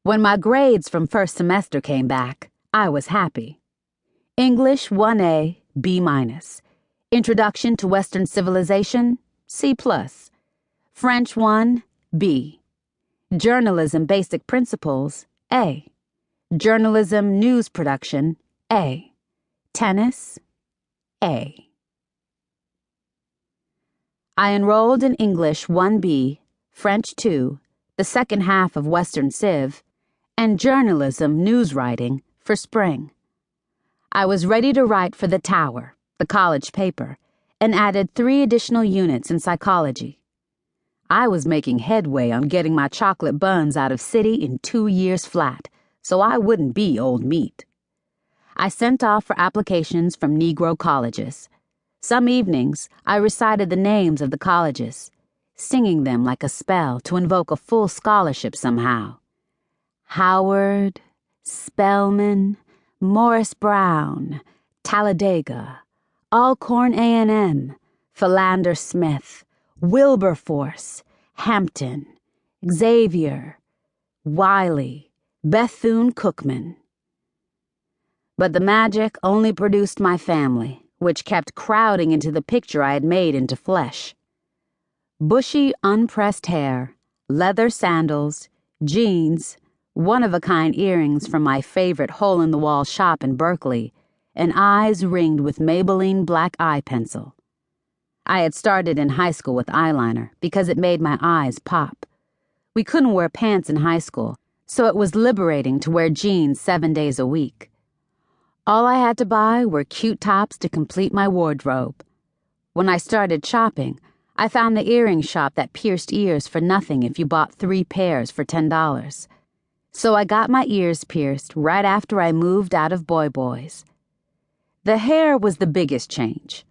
When my grades from first semester came back, I was happy. English 1A, B-. Introduction to Western Civilization, C+. French 1, B. Journalism Basic Principles, A. Journalism News Production, A. Tennis, A. I enrolled in English 1B, French 2, the second half of Western Civ, and Journalism News Writing for spring. I was ready to write for the Tower, the college paper, and added 3 additional units in psychology. I was making headway on getting my chocolate buns out of City in 2 years flat, so I wouldn't be old meat. I sent off for applications from Negro colleges. Some evenings, I recited the names of the colleges, singing them like a spell to invoke a full scholarship somehow. Howard, Spelman, Morris Brown, Talladega, Alcorn A&M, Philander Smith, Wilberforce, Hampton, Xavier, Wiley, Bethune-Cookman. But the magic only produced my family, which kept crowding into the picture I had made into flesh. Bushy, unpressed hair, leather sandals, jeans, one-of-a-kind earrings from my favorite hole-in-the-wall shop in Berkeley, and eyes ringed with Maybelline black eye pencil. I had started in high school with eyeliner because it made my eyes pop. We couldn't wear pants in high school, so it was liberating to wear jeans 7 days a week. All I had to buy were cute tops to complete my wardrobe. When I started shopping, I found the earring shop that pierced ears for nothing if you bought 3 pairs for $10. So I got my ears pierced right after I moved out of Boy Boys. The hair was the biggest change.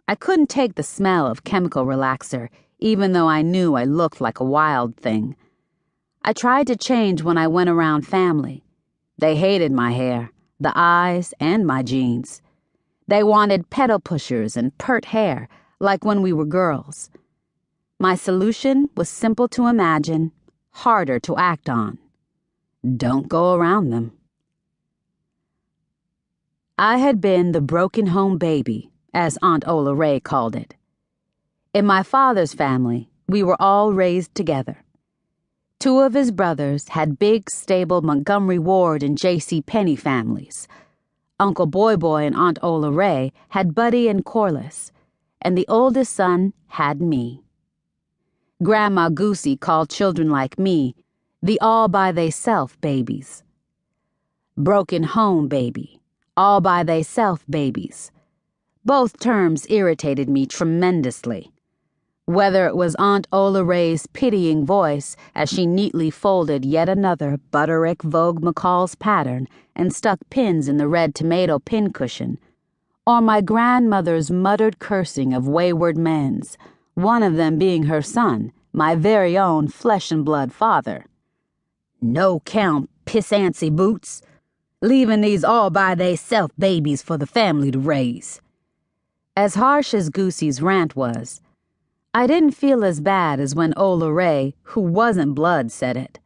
I couldn't take the smell of chemical relaxer, even though I knew I looked like a wild thing. I tried to change when I went around family. They hated my hair, the eyes, and my jeans. They wanted pedal pushers and pert hair, like when we were girls. My solution was simple to imagine, harder to act on. Don't go around them. I had been the broken home baby, as Aunt Ola Ray called it. In my father's family, we were all raised together. 2 of his brothers had big, stable Montgomery Ward and J.C. Penney families. Uncle Boy Boy and Aunt Ola Ray had Buddy and Corliss, and the oldest son had me. Grandma Goosey called children like me the all-by-they-self babies. Broken home baby, all-by-they-self babies. Both terms irritated me tremendously. Whether it was Aunt Ola Ray's pitying voice as she neatly folded yet another Butterick Vogue McCall's pattern and stuck pins in the red tomato pincushion, or my grandmother's muttered cursing of wayward men's, one of them being her son, my very own flesh-and-blood father. No count, pissancy boots, leaving these all-by-they-self babies for the family to raise. As harsh as Goosey's rant was, I didn't feel as bad as when Ola Ray, who wasn't blood, said it.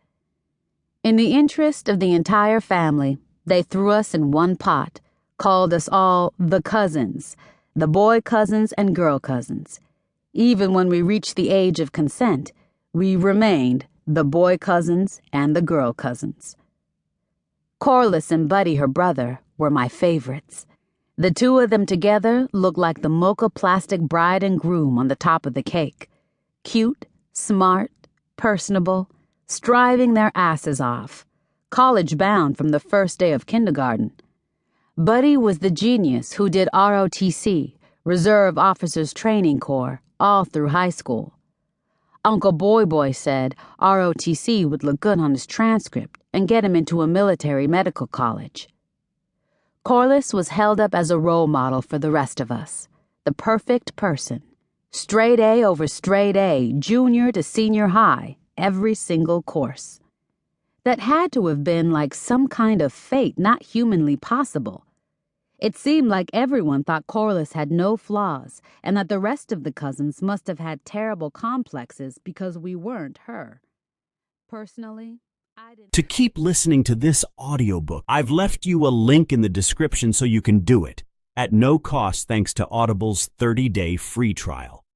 In the interest of the entire family, they threw us in one pot, called us all the cousins, the boy cousins and girl cousins. Even when we reached the age of consent, we remained the boy cousins and the girl cousins. Corliss and Buddy, her brother, were my favorites. The 2 of them together looked like the mocha plastic bride and groom on the top of the cake. Cute, smart, personable, striving their asses off, college-bound from the first day of kindergarten. Buddy was the genius who did ROTC, Reserve Officers Training Corps, all through high school. Uncle Boy Boy said ROTC would look good on his transcript and get him into a military medical college. Corliss was held up as a role model for the rest of us, the perfect person, straight A over straight A, junior to senior high, every single course. That had to have been like some kind of fate not humanly possible. It seemed like everyone thought Corliss had no flaws and that the rest of the cousins must have had terrible complexes because we weren't her. Personally, To keep listening to this audiobook, I've left you a link in the description so you can do it, at no cost thanks to Audible's 30-day free trial.